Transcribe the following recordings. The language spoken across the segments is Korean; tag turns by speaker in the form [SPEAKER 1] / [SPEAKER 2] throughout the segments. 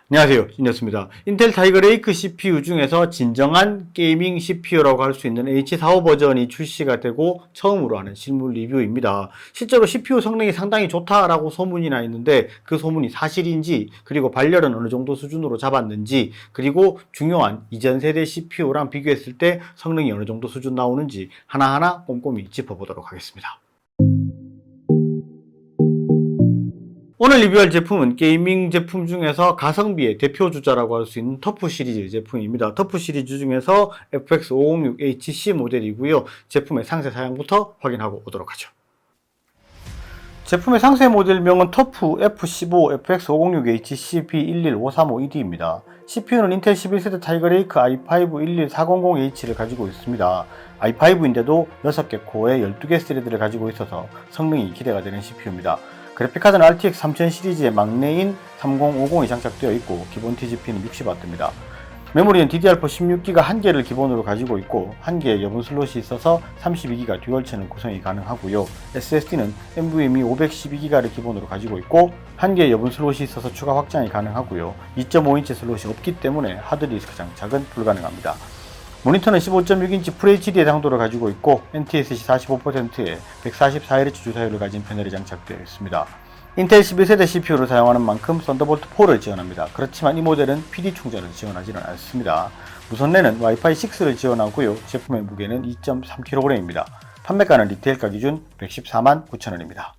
[SPEAKER 1] 안녕하세요, 신이었습니다. 인텔 타이거 레이크 CPU 중에서 진정한 게이밍 CPU라고 할 수 있는 H45 버전이 출시가 되고 처음으로 하는 실물 리뷰입니다. 실제로 CPU 성능이 상당히 좋다라고 소문이 나 있는데 그 소문이 사실인지, 그리고 발열은 어느 정도 수준으로 잡았는지, 그리고 중요한 이전 세대 CPU랑 비교했을 때 성능이 어느 정도 수준 나오는지 하나하나 꼼꼼히 짚어보도록 하겠습니다. 오늘 리뷰할 제품은 게이밍 제품 중에서 가성비의 대표주자라고 할 수 있는 터프 시리즈 제품입니다. 터프 시리즈 중에서 FX506HC 모델이고요. 제품의 상세 사양부터 확인하고 오도록 하죠. 제품의 상세 모델명은 터프 F15 FX506HC B11535ED입니다. CPU는 인텔 11세대 타이거 레이크 i5 11400H를 가지고 있습니다. i5인데도 6개 코어에 12개 스레드를 가지고 있어서 성능이 기대가 되는 CPU입니다. 그래픽카드는 RTX 3000 시리즈의 막내인 3050이 장착되어 있고 기본 TGP는 60W입니다. 메모리는 DDR4 16GB 1개를 기본으로 가지고 있고 1개의 여분 슬롯이 있어서 32GB 듀얼 채널 구성이 가능하고요. SSD는 NVMe 512GB를 기본으로 가지고 있고 1개의 여분 슬롯이 있어서 추가 확장이 가능하고요. 2.5인치 슬롯이 없기 때문에 하드디스크 장착은 불가능합니다. 모니터는 15.6인치 FHD 해상도를 가지고 있고 NTSC 45%에 144Hz 주사율을 가진 패널이 장착되어 있습니다. 인텔 11세대 CPU를 사용하는 만큼 썬더볼트 4를 지원합니다. 그렇지만 이 모델은 PD 충전을 지원하지는 않습니다. 무선랜은 와이파이 6를 지원하고요. 제품의 무게는 2.3kg입니다. 판매가는 리테일가 기준 114만 9천원입니다.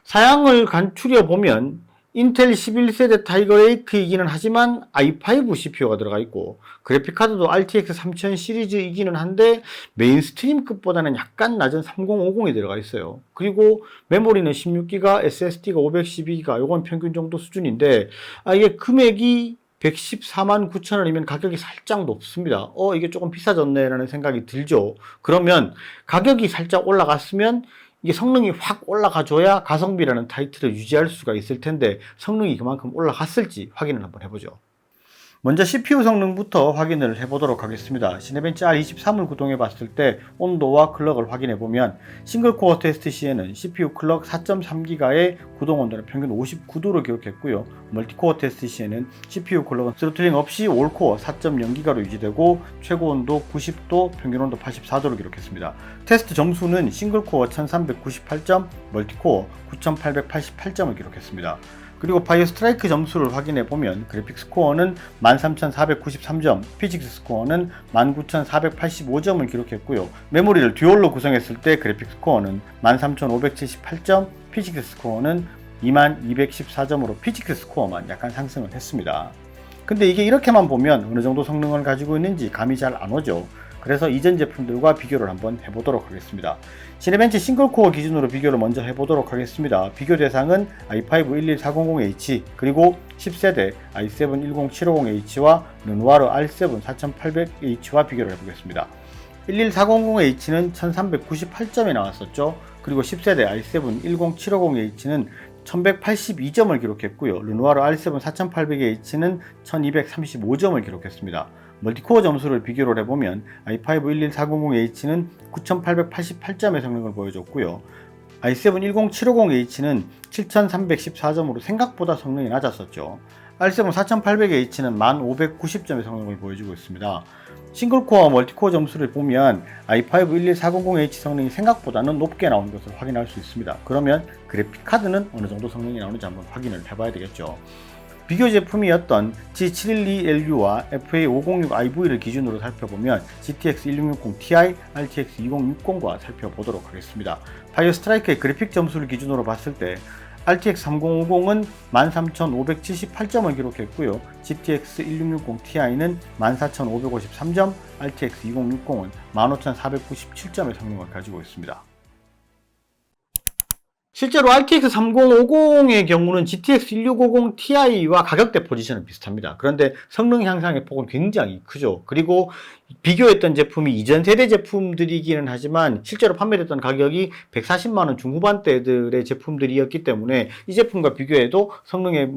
[SPEAKER 1] 사양을 간추려 보면 인텔 11세대 타이거 레이크이기는 하지만 i5 CPU가 들어가 있고 그래픽카드도 RTX 3000 시리즈이기는 한데 메인스트림급보다는 약간 낮은 3050이 들어가 있어요. 그리고 메모리는 16GB, SSD가 512GB, 요건 평균 정도 수준인데 이게 금액이 114만 9천원이면 가격이 살짝 높습니다. 이게 조금 비싸졌네 라는 생각이 들죠. 그러면 가격이 살짝 올라갔으면 이게 성능이 확 올라가줘야 가성비라는 타이틀을 유지할 수가 있을 텐데 성능이 그만큼 올라갔을지 확인을 한번 해보죠. 먼저 CPU 성능부터 확인을 해보도록 하겠습니다. 시네벤치 R23을 구동해 봤을 때 온도와 클럭을 확인해 보면 싱글코어 테스트 시에는 CPU 클럭 4.3GHz의 구동 온도는 평균 59도를 기록했고요. 멀티코어 테스트 시에는 CPU 클럭은 스로틀링 없이 올코어 4.0GHz로 유지되고 최고 온도 90도, 평균 온도 84도를 기록했습니다. 테스트 점수는 싱글코어 1398점, 멀티코어 9888점을 기록했습니다. 그리고 파이어 스트라이크 점수를 확인해 보면 그래픽 스코어는 13493점, 피직스 스코어는 19485점을 기록했고요. 메모리를 듀얼로 구성했을 때 그래픽 스코어는 13578점, 피직스 스코어는 2214점으로 피직스 스코어만 약간 상승을 했습니다. 근데 이게 이렇게만 보면 어느 정도 성능을 가지고 있는지 감이 잘 안 오죠. 그래서 이전 제품들과 비교를 한번 해보도록 하겠습니다. 시네벤치 싱글코어 기준으로 비교를 먼저 해보도록 하겠습니다. 비교 대상은 i5 11400H 그리고 10세대 i7 10750H와 르누아르 R7 4800H와 비교를 해보겠습니다. 11400H는 1398점이 나왔었죠. 그리고 10세대 i7 10750H는 1182점을 기록했고요. 르누아르 R7 4800H는 1235점을 기록했습니다. 멀티코어 점수를 비교를 해보면 i5 11400H는 9888점의 성능을 보여줬고요. i7 10750H는 7314점으로 생각보다 성능이 낮았었죠. R7 4800H는 1590점의 성능을 보여주고 있습니다. 싱글코어 멀티코어 점수를 보면 i5 11400H 성능이 생각보다는 높게 나오는 것을 확인할 수 있습니다. 그러면 그래픽카드는 어느 정도 성능이 나오는지 한번 확인을 해봐야 되겠죠. 비교 제품이었던 G712LU와 FA506IV를 기준으로 살펴보면 GTX 1660 Ti, RTX 2060과 살펴보도록 하겠습니다. 파이어 스트라이크의 그래픽 점수를 기준으로 봤을 때 RTX 3050은 13578점을 기록했고요. GTX 1660 Ti는 14553점, RTX 2060은 15497점의 성능을 가지고 있습니다. 실제로 RTX 3050의 경우는 GTX 1650 Ti와 가격대 포지션은 비슷합니다. 그런데 성능 향상의 폭은 굉장히 크죠. 그리고 비교했던 제품이 이전 세대 제품들이기는 하지만 실제로 판매됐던 가격이 140만원 중후반대들의 제품들이었기 때문에 이 제품과 비교해도 성능의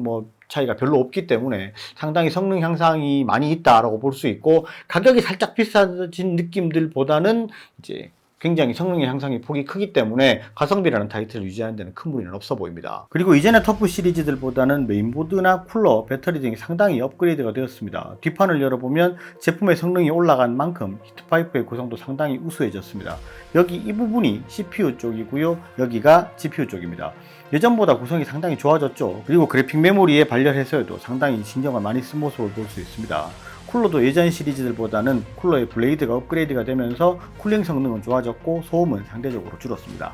[SPEAKER 1] 차이가 별로 없기 때문에 상당히 성능 향상이 많이 있다라고 볼 수 있고, 가격이 살짝 비싸진 느낌들보다는 이제 굉장히 성능의 향상이 폭이 크기 때문에 가성비라는 타이틀을 유지하는 데는 큰 무리는 없어 보입니다. 그리고 이전의 터프 시리즈들보다는 메인보드나 쿨러, 배터리 등이 상당히 업그레이드가 되었습니다. 뒷판을 열어보면 제품의 성능이 올라간 만큼 히트파이프의 구성도 상당히 우수해졌습니다. 여기 이 부분이 CPU 쪽이고요. 여기가 GPU 쪽입니다. 예전보다 구성이 상당히 좋아졌죠. 그리고 그래픽 메모리의 발열 해소에도 상당히 신경을 많이 쓴 모습을 볼 수 있습니다. 쿨러도 예전 시리즈들보다는 쿨러의 블레이드가 업그레이드가 되면서 쿨링 성능은 좋아졌고 소음은 상대적으로 줄었습니다.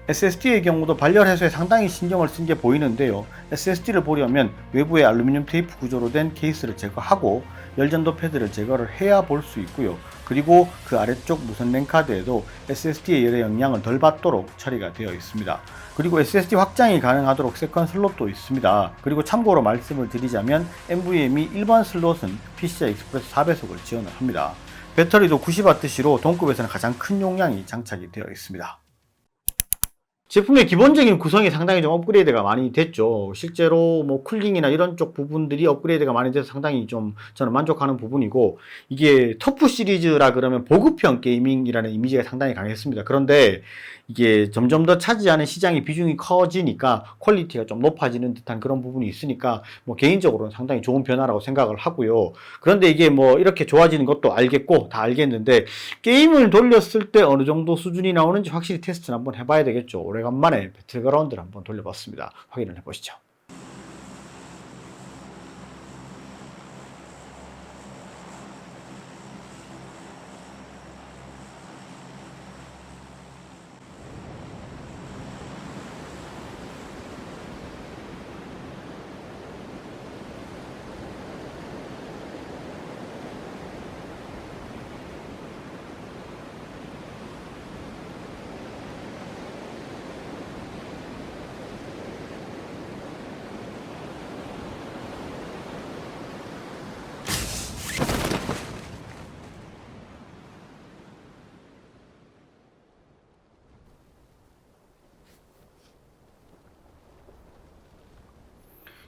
[SPEAKER 1] SSD의 경우도 발열 해소에 상당히 신경을 쓴 게 보이는데요. SSD를 보려면 외부에 알루미늄 테이프 구조로 된 케이스를 제거하고 열전도 패드를 제거를 해야 볼 수 있고요. 그리고 그 아래쪽 무선 랜카드에도 SSD의 열의 영향을 덜 받도록 처리가 되어 있습니다. 그리고 SSD 확장이 가능하도록 세컨 슬롯도 있습니다. 그리고 참고로 말씀을 드리자면 NVMe 1번 슬롯은 PCI Express 4배속을 지원을 합니다. 배터리도 90W시로 동급에서는 가장 큰 용량이 장착이 되어 있습니다. 제품의 기본적인 구성이 상당히 좀 업그레이드가 많이 됐죠. 실제로 뭐 쿨링이나 이런 쪽 부분들이 업그레이드가 많이 돼서 상당히 좀 저는 만족하는 부분이고, 이게 터프 시리즈라 그러면 보급형 게이밍이라는 이미지가 상당히 강했습니다. 그런데 이게 점점 더 차지하는 시장의 비중이 커지니까 퀄리티가 좀 높아지는 듯한 그런 부분이 있으니까 뭐 개인적으로는 상당히 좋은 변화라고 생각을 하고요. 그런데 이게 뭐 이렇게 좋아지는 것도 알겠고 다 알겠는데, 게임을 돌렸을 때 어느 정도 수준이 나오는지 확실히 테스트를 한번 해봐야 되겠죠. 오래간만에 배틀그라운드를 한번 돌려봤습니다. 확인을 해보시죠.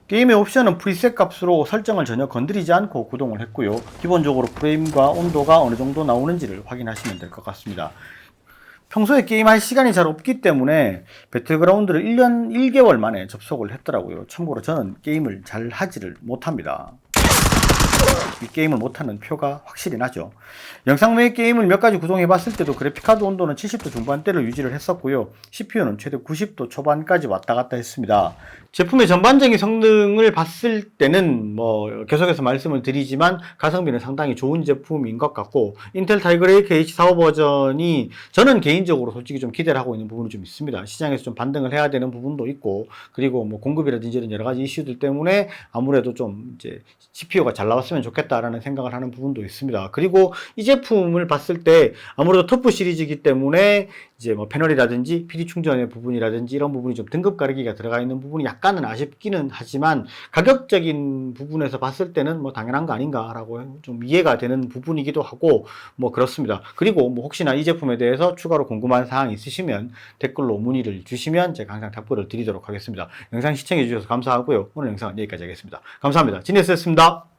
[SPEAKER 1] 게임의 옵션은 프리셋 값으로 설정을 전혀 건드리지 않고 구동을 했고요. 기본적으로 프레임과 온도가 어느 정도 나오는지를 확인하시면 될 것 같습니다. 평소에 게임할 시간이 잘 없기 때문에 배틀그라운드를 1년 1개월 만에 접속을 했더라고요. 참고로 저는 게임을 잘 하지를 못합니다. 이 게임을 못하는 표가 확실히 나죠. 영상 외의 게임을 몇 가지 구동해 봤을 때도 그래픽카드 온도는 70도 중반대를 유지를 했었고요. CPU는 최대 90도 초반까지 왔다 갔다 했습니다. 제품의 전반적인 성능을 봤을 때는 뭐 계속해서 말씀을 드리지만 가성비는 상당히 좋은 제품인 것 같고, 인텔 타이거 레이크 H45 버전이 저는 개인적으로 솔직히 좀 기대를 하고 있는 부분이 좀 있습니다. 시장에서 좀 반등을 해야 되는 부분도 있고, 그리고 뭐 공급이라든지 이런 여러 가지 이슈들 때문에 아무래도 좀 이제 CPU가 잘 나왔으면 좋겠다라는 생각을 하는 부분도 있습니다. 그리고 이 제품을 봤을 때 아무래도 터프 시리즈이기 때문에 이제 뭐 패널이라든지 PD 충전의 부분이라든지 이런 부분이 좀 등급 가리기가 들어가 있는 부분이 약간은 아쉽기는 하지만, 가격적인 부분에서 봤을 때는 뭐 당연한 거 아닌가라고 좀 이해가 되는 부분이기도 하고 뭐 그렇습니다. 그리고 뭐 혹시나 이 제품에 대해서 추가로 궁금한 사항이 있으시면 댓글로 문의를 주시면 제가 항상 답변을 드리도록 하겠습니다. 영상 시청해 주셔서 감사하고요. 오늘 영상은 여기까지 하겠습니다. 감사합니다. 진네스였습니다.